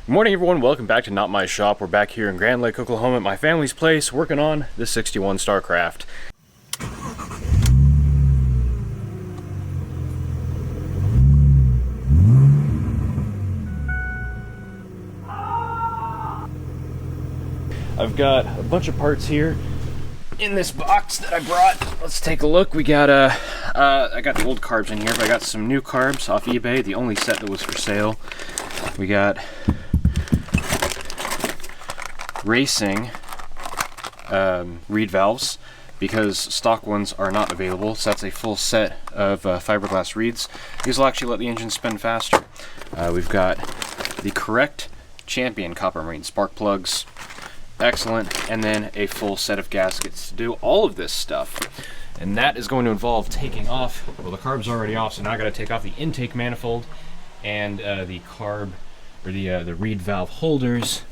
Good morning, everyone. Welcome back to Not My Shop. We're back here in Grand Lake, Oklahoma at my family's place working on the 61 Starcraft. I've got a bunch of parts here in this box that I brought. Let's take a look. We got I got the old carbs in here, but I got some new carbs off eBay, the only set that was for sale. We got racing reed valves because stock ones are not available, so that's a full set of fiberglass reeds. These will actually let the engine spin faster. We've got the correct Champion copper marine spark plugs, excellent, and then a full set of gaskets to do all of this stuff. And that is going to involve taking off, well, the carb's already off, so now I got to take off the intake manifold and the carb, or the reed valve holders.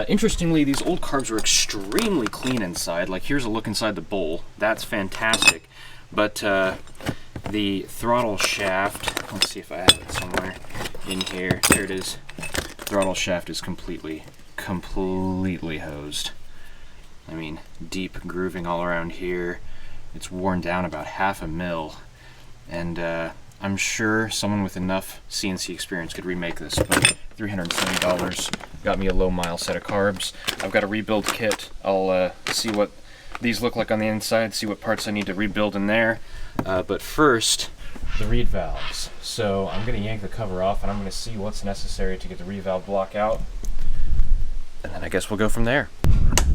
Interestingly, these old carbs are extremely clean inside. Like, here's a look inside the bowl. That's fantastic. But the throttle shaft, let's see if I have it somewhere in here. There it is. Throttle shaft is completely hosed. I mean, deep grooving all around here. It's worn down about 1/2 mil. And I'm sure someone with enough CNC experience could remake this, but $370 got me a low mile set of carbs. I've got a rebuild kit. I'll see what these look like on the inside, see what parts I need to rebuild in there. But first, the reed valves. So I'm going to yank the cover off and I'm going to see what's necessary to get the reed valve block out. And then I guess we'll go from there.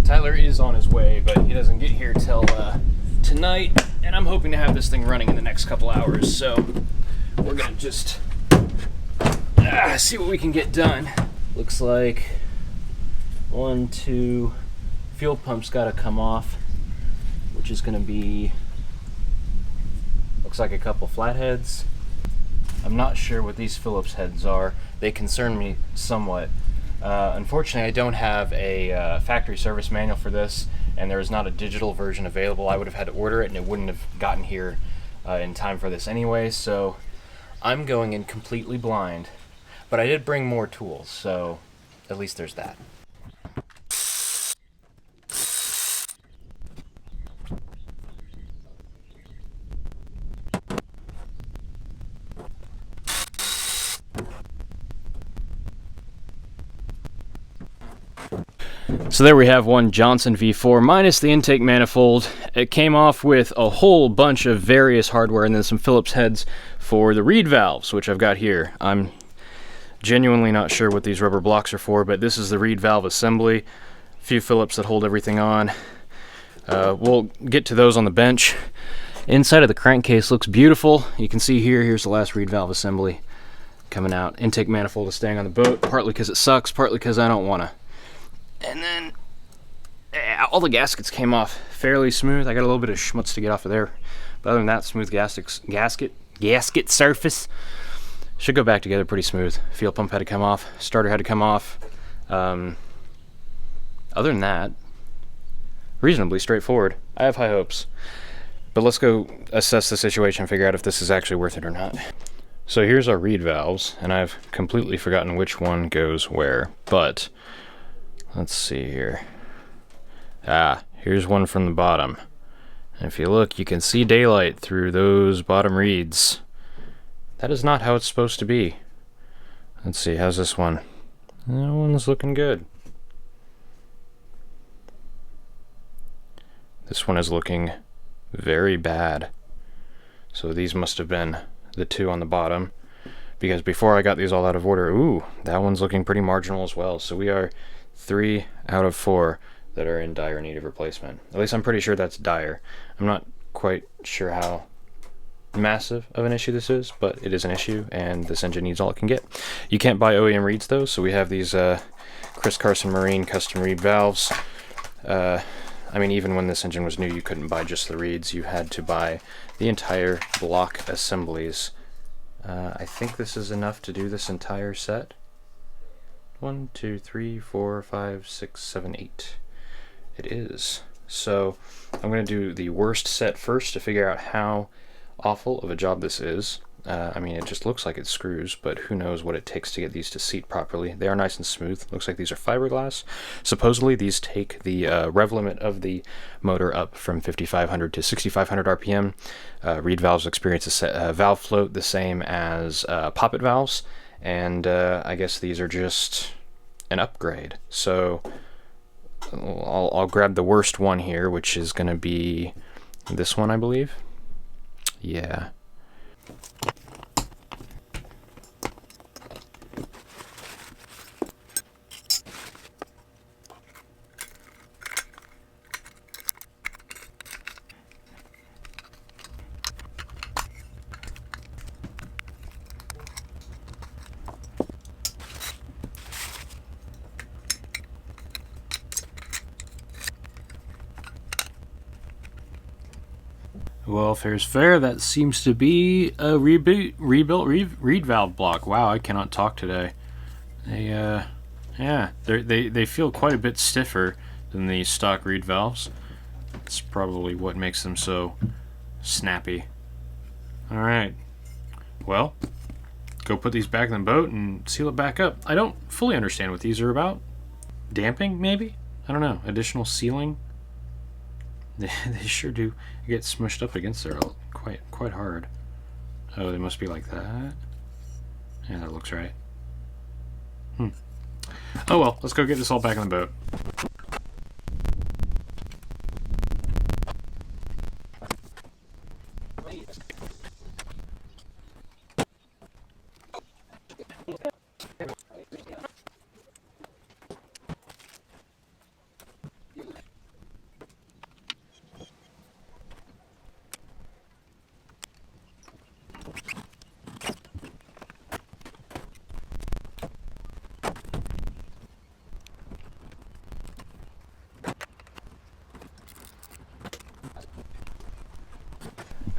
Tyler is on his way, but he doesn't get here till tonight, and I'm hoping to have this thing running in the next couple hours, so we're gonna just see what we can get done. Looks like 1, 2 fuel pumps gotta come off, which is gonna be, looks like a couple flatheads. I'm not sure what these Phillips heads are. They concern me somewhat. Unfortunately, I don't have a factory service manual for this, and there is not a digital version available. I would have had to order it, and it wouldn't have gotten here in time for this anyway, so I'm going in completely blind. But I did bring more tools, so at least there's that. So there we have one Johnson V4 minus the intake manifold. It came off with a whole bunch of various hardware and then some Phillips heads for the reed valves, which I've got here. I'm genuinely not sure what these rubber blocks are for, but this is the reed valve assembly. A few Phillips that hold everything on. We'll get to those on the bench. Inside of the crankcase looks beautiful. You can see here's the last reed valve assembly coming out. Intake manifold is staying on the boat, partly because it sucks, partly because I don't want to. And then all the gaskets came off fairly smooth. I got a little bit of schmutz to get off of there, but other than that, smooth gasket surface. Should go back together pretty smooth. Fuel pump had to come off, starter had to come off. Other than that, reasonably straightforward. I have high hopes, but let's go assess the situation and figure out if this is actually worth it or not. So here's our reed valves, and I've completely forgotten which one goes where, but let's see here. Here's one from the bottom. And if you look, you can see daylight through those bottom reeds. That is not how it's supposed to be. Let's see, how's this one? That one's looking good. This one is looking very bad. So these must have been the two on the bottom, because before I got these all out of order, ooh, that one's looking pretty marginal as well. So we are 3 out of 4 that are in dire need of replacement. At least I'm pretty sure that's dire. I'm not quite sure how massive of an issue this is, but it is an issue, and this engine needs all it can get. You can't buy OEM reeds though, so we have these Chris Carson Marine custom reed valves. I mean, even when this engine was new, you couldn't buy just the reeds. You had to buy the entire block assemblies. I think this is enough to do this entire set. 1, 2, 3, 4, 5, 6, 7, 8. It is. So I'm going to do the worst set first to figure out how awful of a job this is. I mean, it just looks like it screws, but who knows what it takes to get these to seat properly. They are nice and smooth. Looks like these are fiberglass. Supposedly, these take the rev limit of the motor up from 5,500 to 6,500 RPM. Reed valves experience a valve float the same as poppet valves, and I guess these are just an upgrade. So I'll grab the worst one here, which is going to be this one, I believe. Yeah. Well, fair's fair. That seems to be a rebuilt reed valve block. Wow, I cannot talk today. Yeah, they feel quite a bit stiffer than the stock reed valves. That's probably what makes them so snappy. All right. Well, go put these back in the boat and seal it back up. I don't fully understand what these are about. Damping, maybe? I don't know. Additional sealing. They sure do get smushed up against there quite hard. Oh, they must be like that. Yeah, that looks right. Oh well, let's go get this all back on the boat.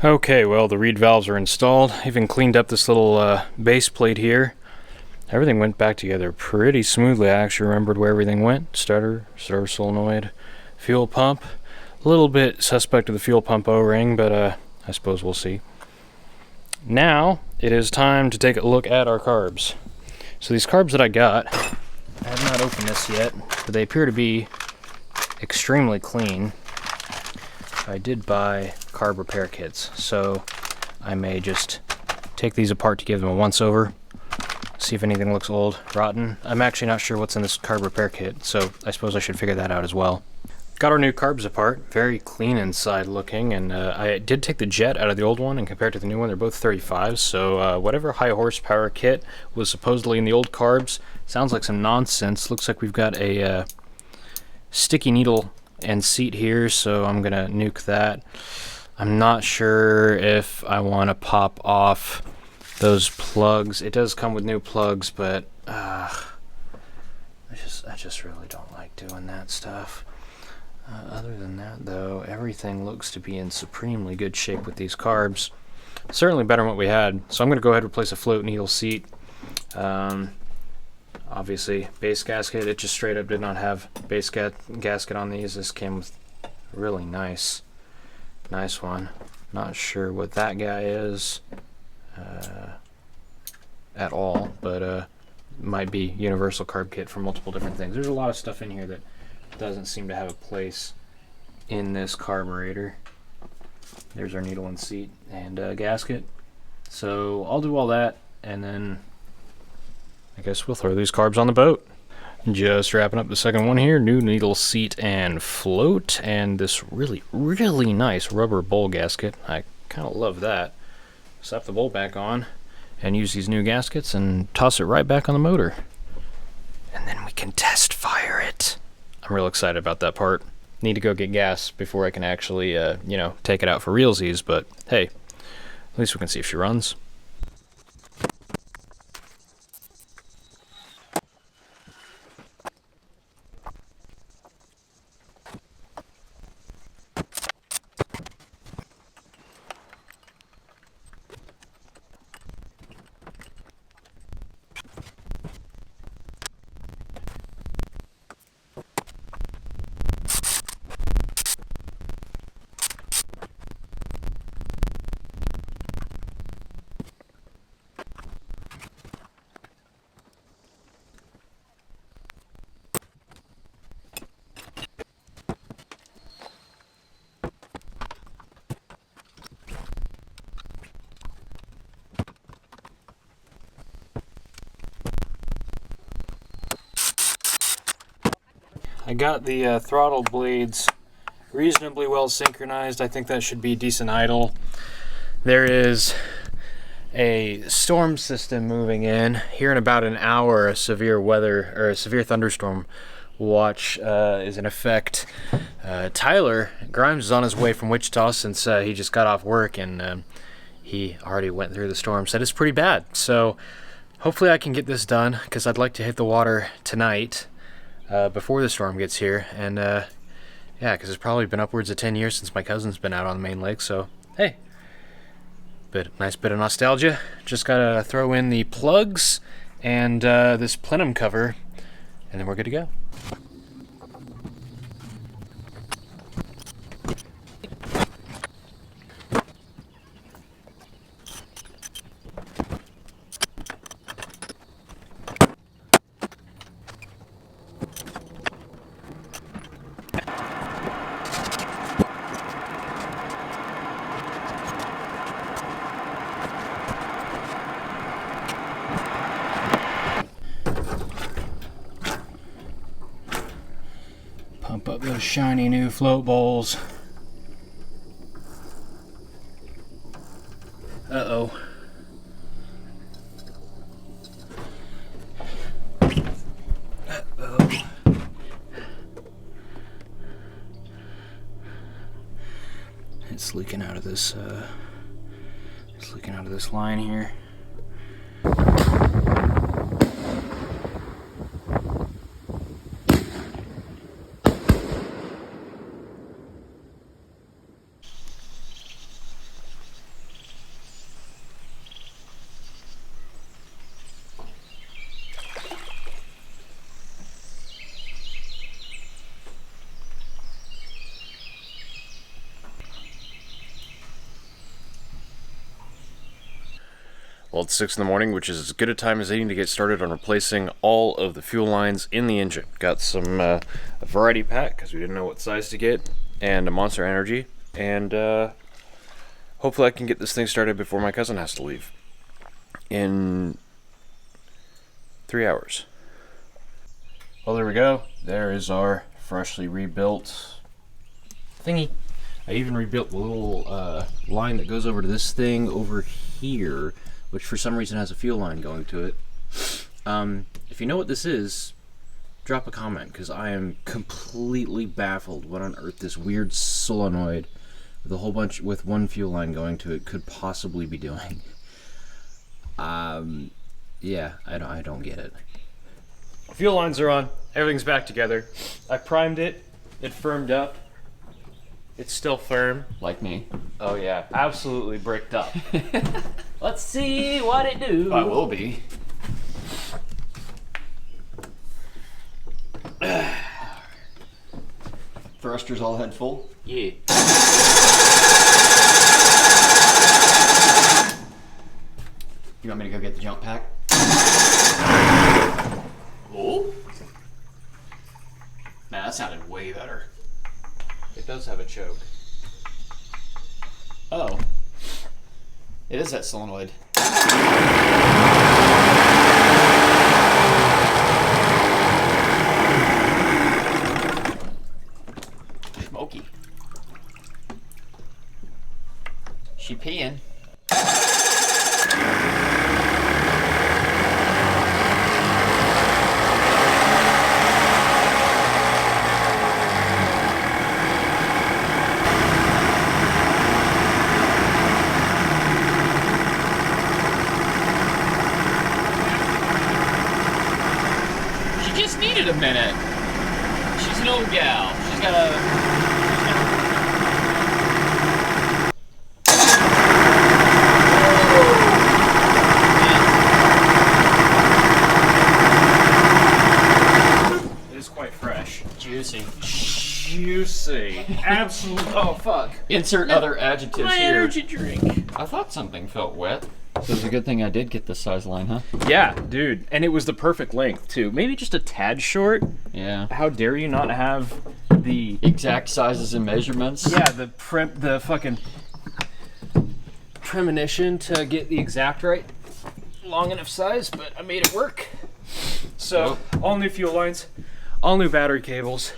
Okay, well, the reed valves are installed. I even cleaned up this little base plate here. Everything went back together pretty smoothly. I actually remembered where everything went. Starter solenoid, fuel pump. A little bit suspect of the fuel pump O-ring, but I suppose we'll see. Now, it is time to take a look at our carbs. So these carbs that I got, I have not opened this yet, but they appear to be extremely clean. I did buy carb repair kits, so I may just take these apart to give them a once-over, see if anything looks old, rotten. I'm actually not sure what's in this carb repair kit, so I suppose I should figure that out as well. Got our new carbs apart, very clean inside looking, and I did take the jet out of the old one, and compared to the new one, they're both 35s, so whatever high horsepower kit was supposedly in the old carbs sounds like some nonsense. Looks like we've got a sticky needle and seat here, so I'm gonna nuke that. I'm not sure if I want to pop off those plugs. It does come with new plugs, but I just really don't like doing that stuff. Other than that, though, everything looks to be in supremely good shape with these carbs. Certainly better than what we had. So I'm going to go ahead and replace a float needle seat. Obviously, base gasket. It just straight up did not have base gasket on these. This came with a really nice one. Not sure what that guy is at all, but might be universal carb kit for multiple different things. There's a lot of stuff in here that doesn't seem to have a place in this carburetor. There's our needle and seat and gasket. So I'll do all that, and then I guess we'll throw these carbs on the boat. Just wrapping up the second one here. New needle, seat, and float, and this really nice rubber bowl gasket. I kind of love that. Slap the bowl back on and use these new gaskets and toss it right back on the motor. And then we can test fire it. I'm real excited about that part. Need to go get gas before I can actually, take it out for realsies, but hey, at least we can see if she runs. I got the throttle blades reasonably well synchronized. I think that should be decent idle. There is a storm system moving in. Here in about an hour, a severe thunderstorm watch is in effect. Tyler Grimes is on his way from Wichita since he just got off work, and he already went through the storm. Said it's pretty bad. So hopefully I can get this done, because I'd like to hit the water tonight before the storm gets here. And yeah, because it's probably been upwards of 10 years since my cousin's been out on the main lake. So hey, nice bit of nostalgia. Just gotta throw in the plugs and this plenum cover, and then we're good to go. Pump up those shiny new float bowls. Uh-oh. Uh-oh. It's leaking out of this, line here. Well, it's 6 in the morning, which is as good a time as any to get started on replacing all of the fuel lines in the engine. Got some a variety pack, because we didn't know what size to get, and a Monster Energy, and hopefully I can get this thing started before my cousin has to leave in 3 hours. Well, there we go. There is our freshly rebuilt thingy. I even rebuilt the little line that goes over to this thing over here, which for some reason has a fuel line going to it. If you know what this is, drop a comment, because I am completely baffled what on earth this weird solenoid with one fuel line going to it could possibly be doing. Yeah, I don't get it. Fuel lines are on. Everything's back together. I primed it. It firmed up. It's still firm. Like me. Oh yeah, absolutely bricked up. Let's see what it do. I will be. Thrusters all head full? Yeah. You want me to go get the jump pack? Oh? Man, that sounded way better. It does have a choke. Oh. It is that solenoid. Smoky. She peeing. A minute. She's an old gal. She's got a... It is quite fresh. Juicy. Juicy. Absolutely. Oh, fuck. Insert other adjectives My here. energy drink. I thought something felt wet. So it's a good thing I did get this size line, huh? Yeah, dude. And it was the perfect length, too. Maybe just a tad short. Yeah. How dare you not have the... exact sizes and measurements? Yeah, the fucking premonition to get the exact right long enough size, but I made it work. So, all new fuel lines. all new battery cables,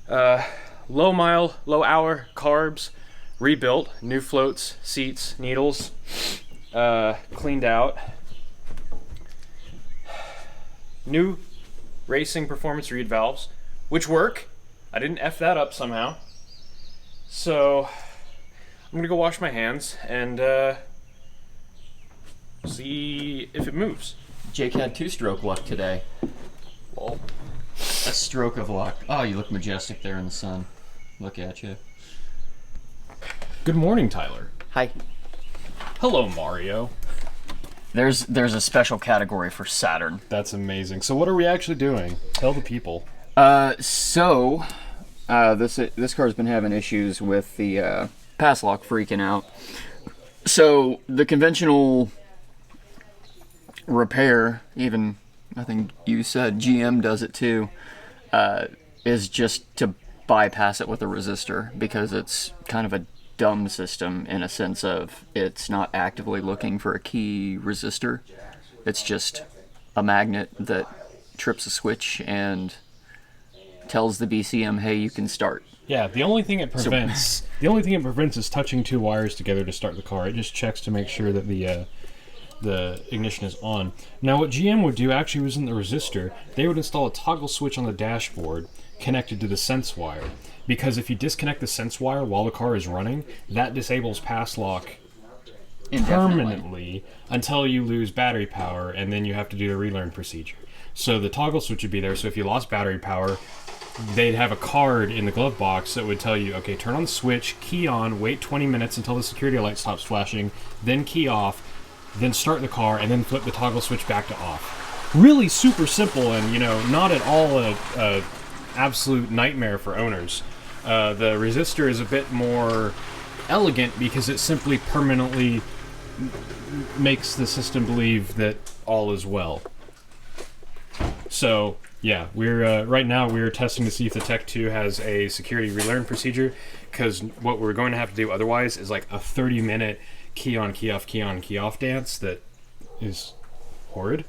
low mile, low hour carbs, rebuilt, new floats, seats, needles, cleaned out, new racing performance reed valves, which work. I didn't F that up somehow. So I'm gonna go wash my hands and see if it moves. Jake had 2-stroke luck today. Well, A stroke of luck. Oh, you look majestic there in the sun. Look at you. good morning, Tyler. Hi. Hello, Mario. There's a special category for Saturn. That's amazing. So what are we actually doing? Tell the people. This car's been having issues with the pass lock freaking out. So the conventional repair, even I think you said GM does it too, is just to bypass it with a resistor, because it's kind of a dumb system in a sense of it's not actively looking for a key resistor. It's just a magnet that trips a switch and tells the BCM, hey, you can start. Yeah, the only thing it prevents is touching two wires together to start the car. It just checks to make sure that the ignition is on. Now, what GM would do actually wasn't the resistor. They would install a toggle switch on the dashboard connected to the sense wire, because if you disconnect the sense wire while the car is running, that disables pass lock permanently until you lose battery power, and then you have to do the relearn procedure. So the toggle switch would be there, so if you lost battery power, they'd have a card in the glove box that would tell you, okay, turn on the switch, key on, wait 20 minutes until the security light stops flashing, then key off, then start the car, and then flip the toggle switch back to off. Really super simple, and not at all a absolute nightmare for owners. The resistor is a bit more elegant because it simply permanently makes the system believe that all is well. So yeah, we're right now we're testing to see if the Tech 2 has a security relearn procedure, because what we're going to have to do otherwise is like a 30-minute key on, key off, key on, key off dance that is horrid.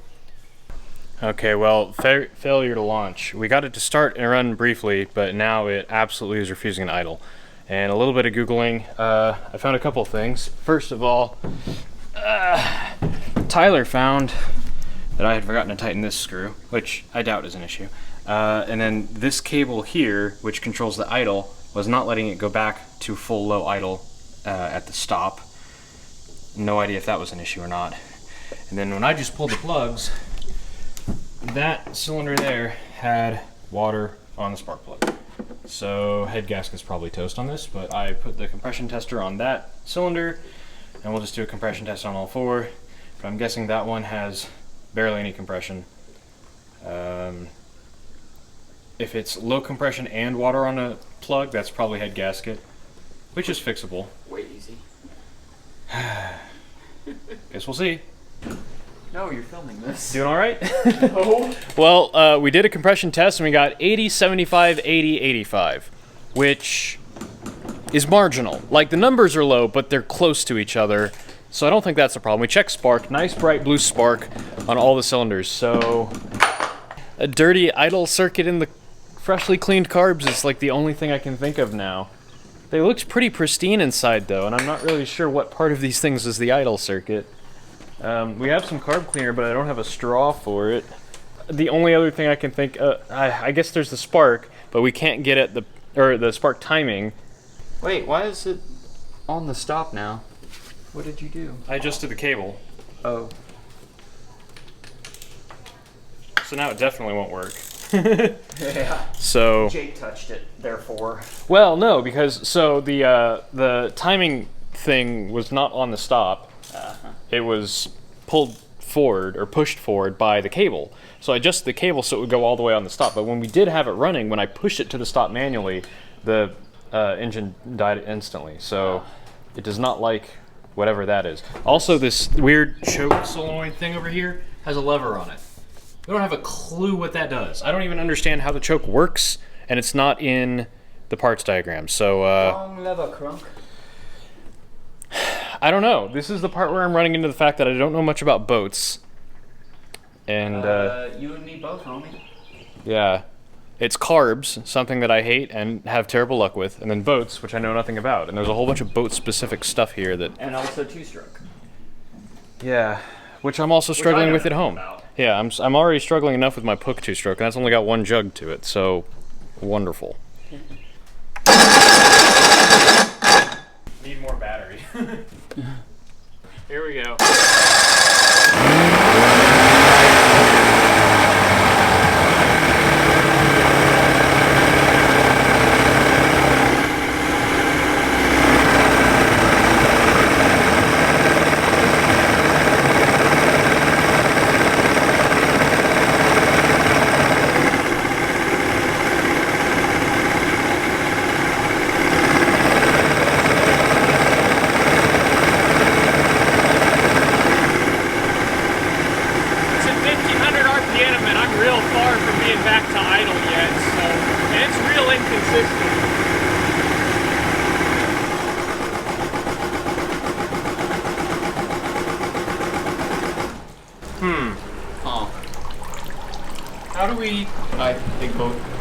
Okay, well, failure to launch. We got it to start and run briefly, but now it absolutely is refusing to idle. And a little bit of Googling, I found a couple of things. First of all, Tyler found that I had forgotten to tighten this screw, which I doubt is an issue. And then this cable here, which controls the idle, was not letting it go back to full low idle at the stop. No idea if that was an issue or not. And then when I just pulled the plugs, that cylinder there had water on the spark plug. So head gasket's probably toast on this, but I put the compression tester on that cylinder, and we'll just do a compression test on all four. But I'm guessing that one has barely any compression. If it's low compression and water on a plug, that's probably head gasket, which is fixable. Way easy. Guess we'll see. No, you're filming this. Doing all right? No. Well, we did a compression test and we got 80, 75, 80, 85, which is marginal. Like, the numbers are low, but they're close to each other, so I don't think that's a problem. We checked spark, nice bright blue spark on all the cylinders. So a dirty idle circuit in the freshly cleaned carbs is like the only thing I can think of now. They looked pretty pristine inside though, and I'm not really sure what part of these things is the idle circuit. We have some carb cleaner, but I don't have a straw for it. The only other thing I can think, I guess there's the spark, but we can't get at the spark timing. Wait, why is it on the stop now? What did you do? I adjusted the cable. Oh. So now it definitely won't work. Yeah. So. Jake touched it, therefore. Well, no, because so the timing thing was not on the stop. It was pulled forward or pushed forward by the cable. So I adjusted the cable so it would go all the way on the stop. But when we did have it running, when I pushed it to the stop manually, the engine died instantly. So it does not like whatever that is. Also, this weird choke solenoid thing over here has a lever on it. We don't have a clue what that does. I don't even understand how the choke works, and it's not in the parts diagram. So Long lever, crunk. I don't know. This is the part where I'm running into the fact that I don't know much about boats. And You and me both, homie. yeah. It's carbs, something that I hate and have terrible luck with, and then boats, which I know nothing about. And there's a whole bunch of boat-specific stuff here that... And also two-stroke. Yeah, which I'm also struggling with at home. About. Yeah, I'm already struggling enough with my Puck two-stroke, and that's only got one jug to it, so wonderful. Need more battery. Here we go.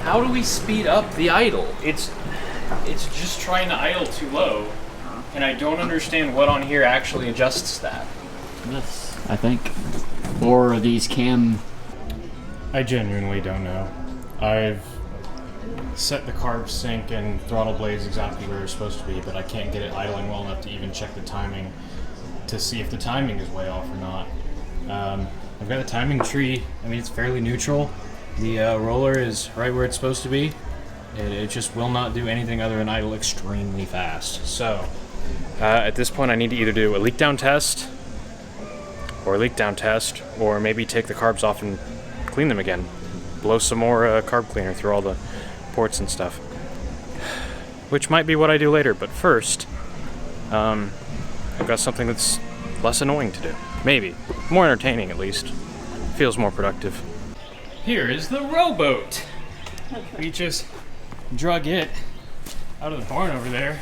How do we speed up the idle? It's just trying to idle too low, and I don't understand what on here actually adjusts that. This, I think. Or are these cam... I genuinely don't know. I've set the carb sync and throttle blades exactly where they're supposed to be, but I can't get it idling well enough to even check the timing to see if the timing is way off or not. I've got the timing tree. I mean, it's fairly neutral. The roller is right where it's supposed to be. It just will not do anything other than idle extremely fast. So, at this point I need to either do a leak down test, or maybe take the carbs off and clean them again. Blow some more carb cleaner through all the ports and stuff. Which might be what I do later, but first, I've got something that's less annoying to do. Maybe. More entertaining, at least. Feels more productive. Here is the Rowboat. We just drug it out of the barn over there,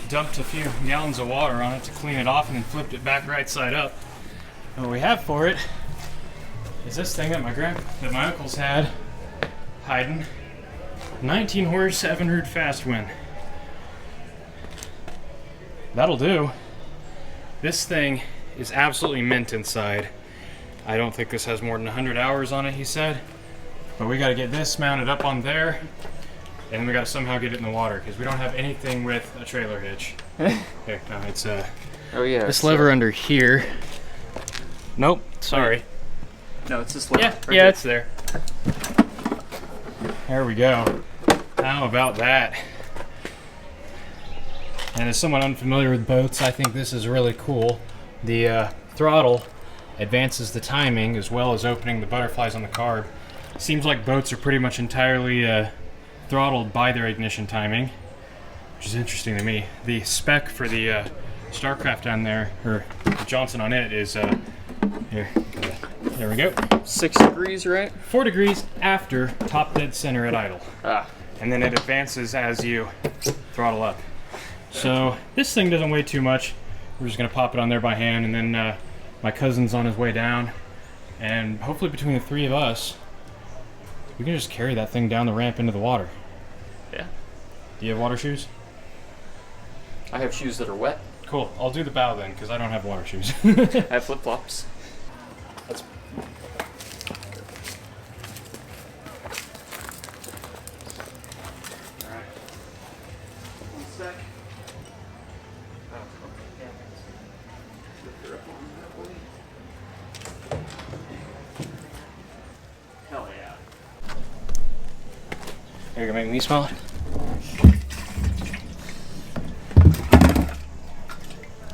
dumped a few gallons of water on it to clean it off, and then flipped it back right side up. And what we have for it is this thing that my uncles had hiding. 19 horse, 700 fast wind. That'll do. This thing is absolutely mint inside. I don't think this has more than 100 hours on it, he said. But we gotta get this mounted up on there, and we gotta somehow get it in the water, because we don't have anything with a trailer hitch. Here, no, it's oh yeah. this lever under here. Nope, sorry. No, it's this lever. Yeah, right yeah, here. it's there. There we go. How about that? And as someone unfamiliar with boats, I think this is really cool. The throttle advances the timing as well as opening the butterflies on the carb. Seems like boats are pretty much entirely throttled by their ignition timing, which is interesting to me. The spec for the Starcraft down there, or the Johnson on it, is here. There we go. 6 degrees, right? 4 degrees after top dead center at idle. Ah. And then it advances as you throttle up. So this thing doesn't weigh too much. We're just gonna pop it on there by hand, and then my cousin's on his way down, and hopefully between the three of us, we can just carry that thing down the ramp into the water. Yeah. Do you have water shoes? I have shoes that are wet. Cool. I'll do the bow then, because I don't have water shoes. I have flip-flops. Let's... Alright. 1 sec. Hell yeah. Are you gonna make me smell it?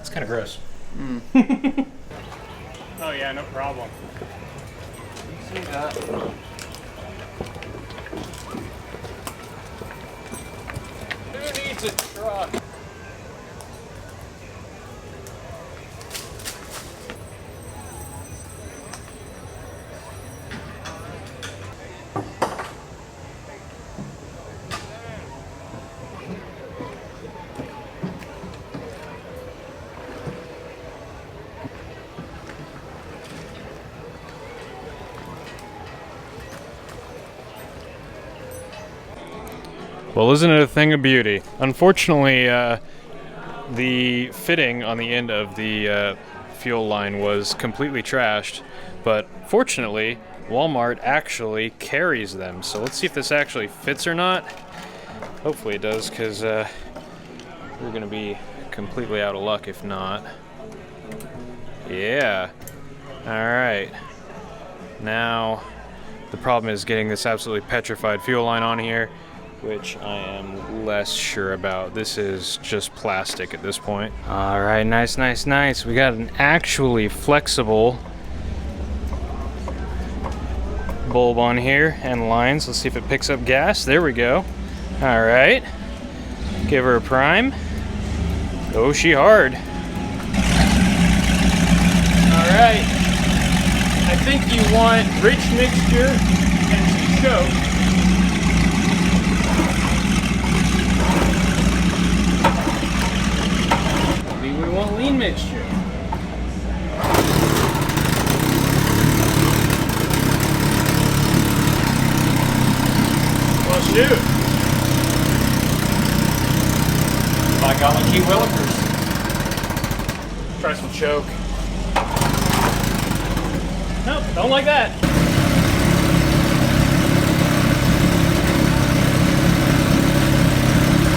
It's kind of gross. Mm. Oh yeah, no problem. See that? Who needs a truck? Well, isn't it a thing of beauty? Unfortunately, the fitting on the end of the fuel line was completely trashed, but fortunately, Walmart actually carries them. So let's see if this actually fits or not. Hopefully it does, because we're going to be completely out of luck if not. Yeah. Alright. Now, the problem is getting this absolutely petrified fuel line on here, which I am less sure about. This is just plastic at this point. Alright, nice, nice, nice. We got an actually flexible bulb on here and lines. Let's see if it picks up gas. There we go. Alright. Give her a prime. Oh, she hard. Alright. I think you want rich mixture and some choke. Maybe we want lean mixture. Well, shoot. By golly gee willikers. Try some choke. Nope, don't like that.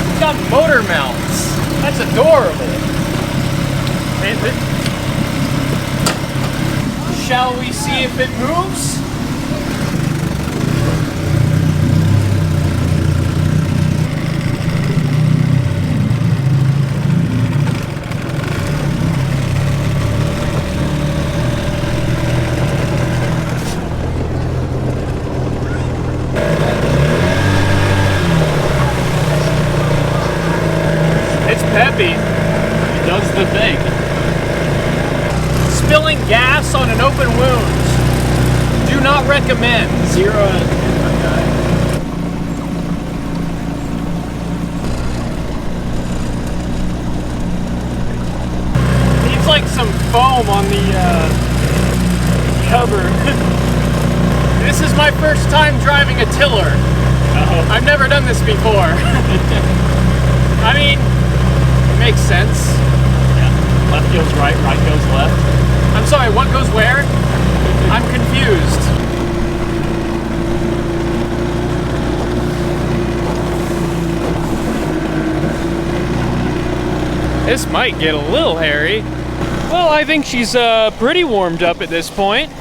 It's got motor mounts. That's adorable. Shall we see if it moves? Peppy. It does the thing. Spilling gas on an open wound. Do not recommend. 0 out of 10. Needs like some foam on the cover. This is my first time driving a tiller. Uh-oh. I've never done this before. I mean, makes sense. Yeah. Left goes right, right goes left. I'm sorry, what goes where? I'm confused. This might get a little hairy. Well, I think she's pretty warmed up at this point.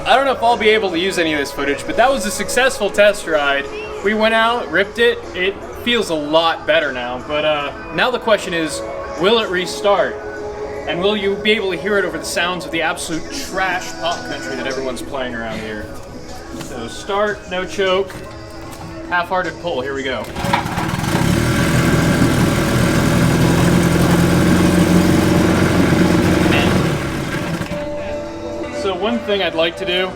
I don't know if I'll be able to use any of this footage, but that was a successful test ride. We went out, ripped it. It feels a lot better now, but now the question is, will it restart? And will you be able to hear it over the sounds of the absolute trash pop country that everyone's playing around here? So start, no choke, half-hearted pull, here we go. So one thing I'd like to do,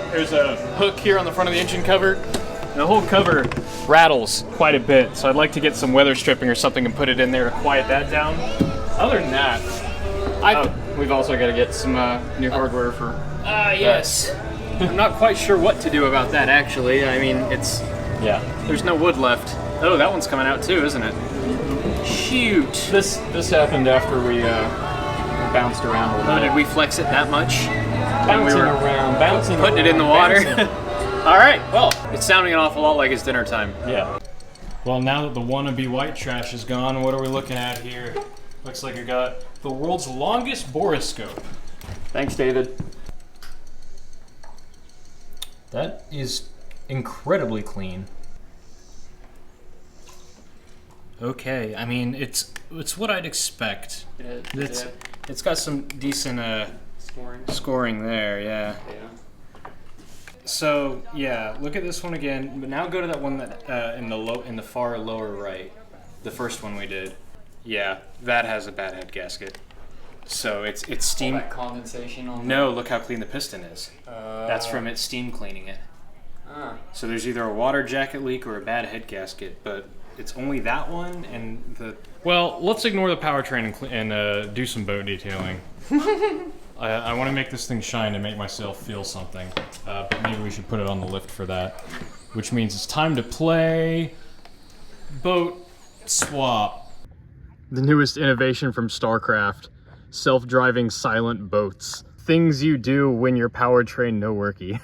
there's a hook here on the front of the engine cover, and the whole cover rattles quite a bit, so I'd like to get some weather stripping or something and put it in there to quiet that down. Other than that, we've also got to get some new hardware for yes. I'm not quite sure what to do about that, actually. I mean, there's no wood left. Oh, that one's coming out too, isn't it? Shoot. This happened after we bounced around a little bit. Did we flex it that much? Bouncing putting it in the water. All right, well, it's sounding an awful lot like it's dinner time. Yeah. Well, now that the wannabe white trash is gone, what are we looking at here? Looks like we got the world's longest borescope. Thanks, David. That is incredibly clean. okay. I mean, it's what I'd expect. It is. It's got some decent scoring there, yeah. So yeah, look at this one again. But now go to that one that in the far lower right, the first one we did. Yeah, that has a bad head gasket. So it's steam. All that condensation on. No, look how clean the piston is. That's from it steam cleaning it. So there's either a water jacket leak or a bad head gasket, but it's only that one and the. Well, let's ignore the powertrain and do some boat detailing. I want to make this thing shine and make myself feel something, but maybe we should put it on the lift for that, which means it's time to play boat swap. The newest innovation from StarCraft, self-driving silent boats. Things you do when your powertrain no worky.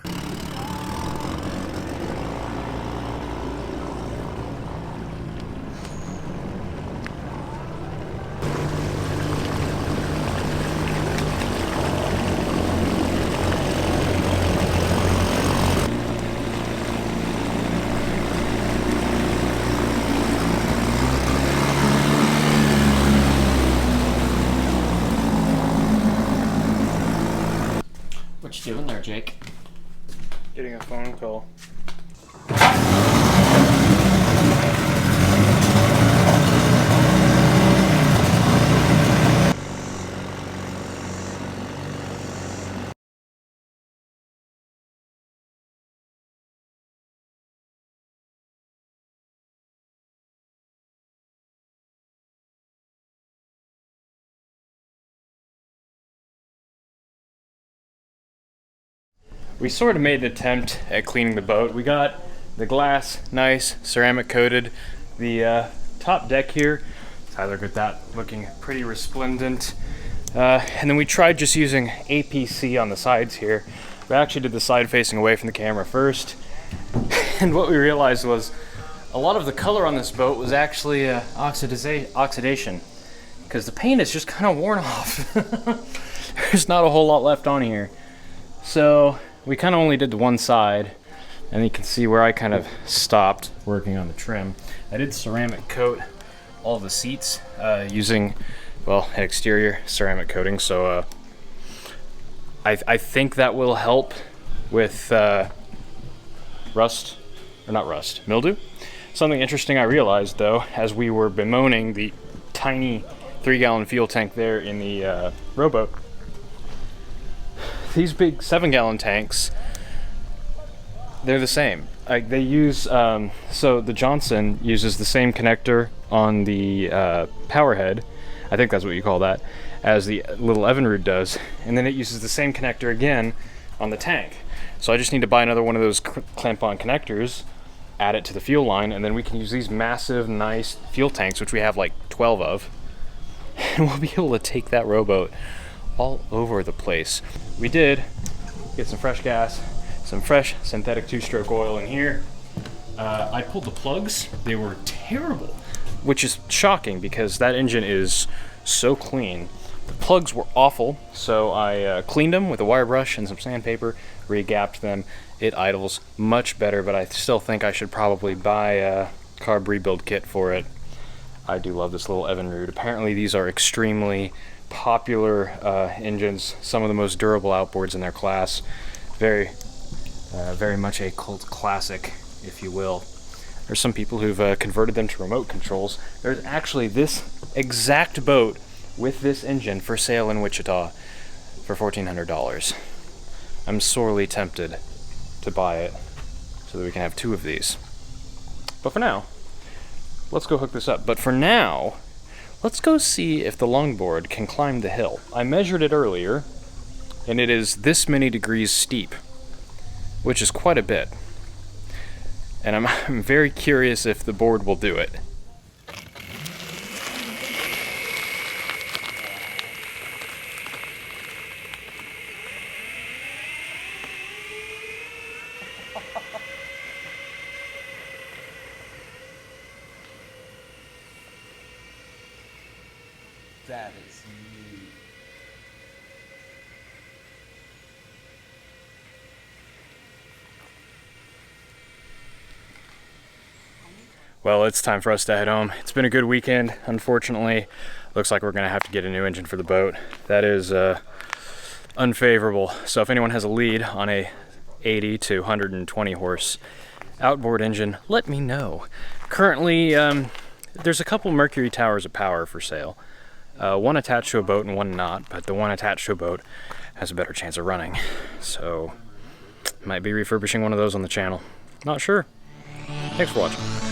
What you doing there, Jake? Getting a phone call. We sort of made an attempt at cleaning the boat. We got the glass nice, ceramic coated. The top deck here, Tyler got that looking pretty resplendent. And then we tried just using APC on the sides here. We actually did the side facing away from the camera first. And what we realized was a lot of the color on this boat was actually oxidation. Because the paint is just kind of worn off. There's not a whole lot left on here. So we kind of only did the one side, and you can see where I kind of stopped working on the trim. I did ceramic coat all the seats using, well, exterior ceramic coating, so I think that will help with mildew. Something interesting I realized, though, as we were bemoaning the tiny 3-gallon fuel tank there in the Rowboat, these big 7-gallon tanks, they're the same. They use, so the Johnson uses the same connector on the power head, I think that's what you call that, as the little Evinrude does, and then it uses the same connector again on the tank. So I just need to buy another one of those clamp-on connectors, add it to the fuel line, and then we can use these massive, nice fuel tanks, which we have like 12 of, and we'll be able to take that Rowboat all over the place. We did get some fresh gas, some fresh synthetic 2-stroke oil in here. I pulled the plugs. They were terrible, which is shocking because that engine is so clean. The plugs were awful, so I cleaned them with a wire brush and some sandpaper, re-gapped them. It idles much better, but I still think I should probably buy a carb rebuild kit for it. I do love this little Evinrude. Apparently these are extremely popular engines, some of the most durable outboards in their class. Very much a cult classic, if you will. There's some people who've converted them to remote controls. There's actually this exact boat with this engine for sale in Wichita for $1,400. I'm sorely tempted to buy it so that we can have 2 of these. But for now, let's go hook this up. But for now, let's go see if the longboard can climb the hill. I measured it earlier, and it is this many degrees steep, which is quite a bit. And I'm very curious if the board will do it. That is neat. Well, it's time for us to head home. It's been a good weekend. Unfortunately, looks like we're gonna have to get a new engine for the boat. That is unfavorable. So if anyone has a lead on a 80 to 120 horse outboard engine, let me know. Currently, there's a couple Mercury towers of power for sale. One attached to a boat and one not, but the one attached to a boat has a better chance of running. So, might be refurbishing one of those on the channel. Not sure. Thanks for watching.